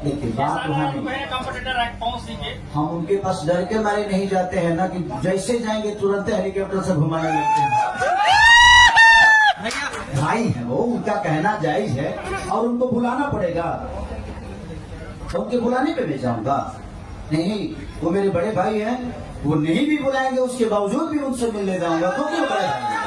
लेकिन बात वहाँ नहीं। कंपटीटर है कौन सी के? हम उनके पास डर के मारे नहीं जाते हैं ना, कि जैसे जाएंगे तुरंत हेलीकॉप्टर से घुमाने लगते हैं। भाई है वो, उनका कहना जायज है और उनको बुलाना पड़ेगा, तो उनके बुलाने पे मैं जाऊंगा नहीं। वो मेरे बड़े भाई हैं, वो नहीं भी बुलाएंगे उसके बावजूद भी उनसे मिलने जाऊंगा, तो क्यों बड़े भाई हैं।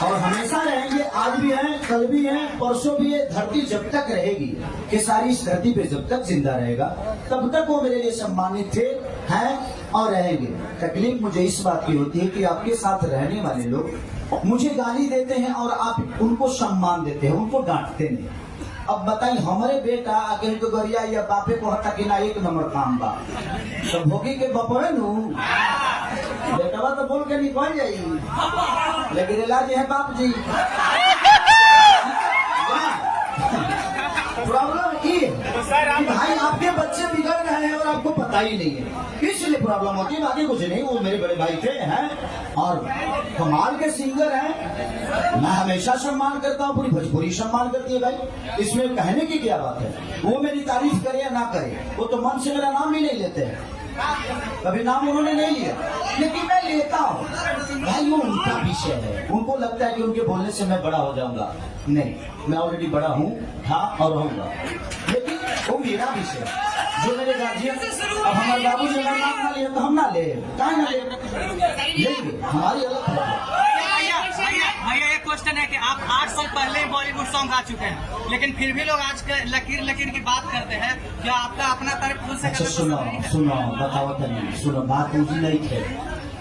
और हमेशा रहेंगे, आज भी हैं, कल भी हैं, परसों भी है। धरती जब तक रहेगी, कि सारी इस धरती पे जब तक जिंदा रहेगा, तब तक वो मेरे लिए सम्मानित थे, हैं और रहेंगे। तकलीफ मुझे इस बात की होती है कि आपके साथ रहने वाले लोग मुझे गाली देते हैं और आप उनको सम्मान देते हैं, उनको डांटते नहीं। अब बताइए, हमारे बेटा अकेले को गरिया या बापे को हटा के ना एक नंबर काम बा, तो भोगी के बपोए नू बेटवा तो बोल के निकल जाई, लेकिन इलाज है बाप जी। प्रॉब्लम ये है कि भाई आपके बच्चे बिगड़ रहे हैं और आपको पता ही नहीं है, इसलिए प्रॉब्लम होती है, बाकी कुछ नहीं। वो मेरे बड़े भाई थे हैं और कमाल के सिंगर हैं, मैं हमेशा सम्मान करता हूँ, पूरी भोजपुरी सम्मान करती है भाई, इसमें कहने की क्या बात है। वो मेरी तारीफ करे या ना करे, वो तो मन से मेरा नाम भी नहीं लेते हैं, कभी नाम उन्होंने नहीं लिया, लेकिन मैं लेता हूँ भाई। वो उनका विषय है, उनको लगता है कि उनके बोलने से मैं बड़ा हो जाऊंगा, नहीं, मैं ऑलरेडी बड़ा हूँ, था और रहूंगा, लेकिन वो मेरा विषय है। जो मेरे गार्जियन, अब हमारे बाबू जी अगर नाम ना लिए तो हम ना ले, कहाँ ना लेंगे, हमारी अलग है। भैया एक क्वेश्चन है कि आप 8 साल पहले बॉलीवुड सॉन्ग गा चुके हैं, लेकिन फिर भी लोग आज लकीर लकीर की बात करते हैं, क्या आपका अपना तरफ खुद से? अच्छा सुनो बताओ तनी, सुनो बात मुझे नहीं थे।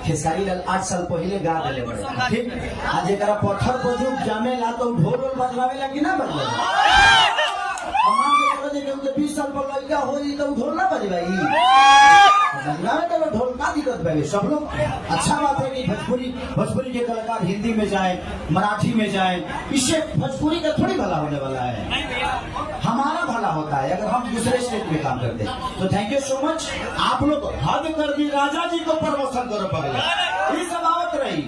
खेसारी लाल 8 साल पहले गा दिले बड़े, ठीक। आज एक पत्थर पर जो जामे ला तो ढोल बजवावे ला कि ना बजवावे। मान के 20 साल पर लड़का हो तो ढोल ना बजवाई, बजवावे तो ढोल का दिक्कत भाई। सब लोग अच्छा बात है कि भोजपुरी के कलाकार हिंदी में जाए, मराठी में जाए, इससे भोजपुरी का थोड़ी भला होने वाला है, हमारा भला होता है अगर हम दूसरे स्टेट में काम करते हैं। तो थैंक यू सो मच, आप लोग हद कर दी, राजा जी को प्रमोशन करो पहले, ये सब आवत रही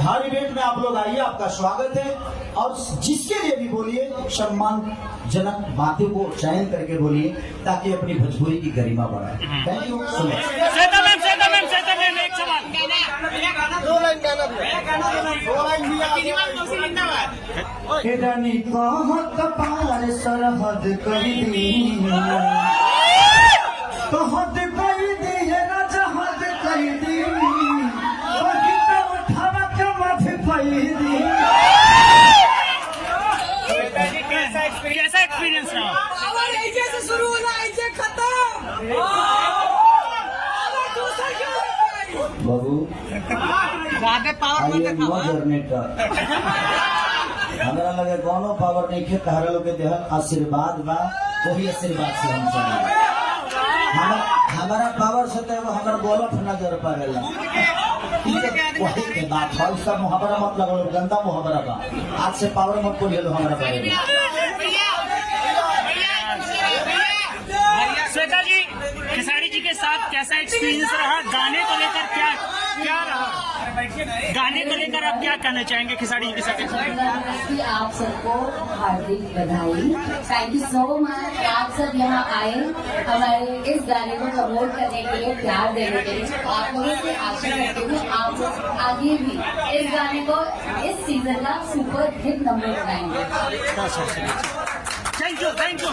हर इवेंट में आप लोग आइए, आपका स्वागत है। और जिसके लिए भी बोलिए, सम्मानजनक बातों को चयन करके बोलिए, ताकि अपनी भोजपुरी की गरिमा बढ़ाए। Thank you so much. रानी कहत पार सरहद कही दी, कहत कही दी राजा हद कही दी, उठावा के माफी पाई दी। कैसा एक्सपीरियंस रहा? ऐसे से शुरू होना, ऐसे खत्म। बाबू हमारा लगे कोनो पावर नहीं खे, तहरा लोग के देहल आशीर्वाद बा, वही आशीर्वाद से हम चले। हमारा पावर से तो हमारा गोलफ नजर पड़ेला, वही के बात है। सब मुहावरा मत लगो, गंदा मुहावरा बा, आज से पावर मत बोलिए लो हमारा बारे में। श्वेता जी, खेसारी जी के साथ कैसा एक्सपीरियंस रहा? गाने को लेकर क्या रहा? गाने को लेकर आप क्या कहना चाहेंगे खेसारी जी के साथ? कि आप सबको हार्दिक बधाई, थैंक यू सो मच। आप सब यहाँ आए हमारे इस गाने को प्रमोट करने के लिए, प्यार देने के लिए। आप लोगों से आशा करती हूँ आप लोग आगे भी इस गाने को इस सीजन का सुपर हिट नंबर बनाएंगे। Thank you.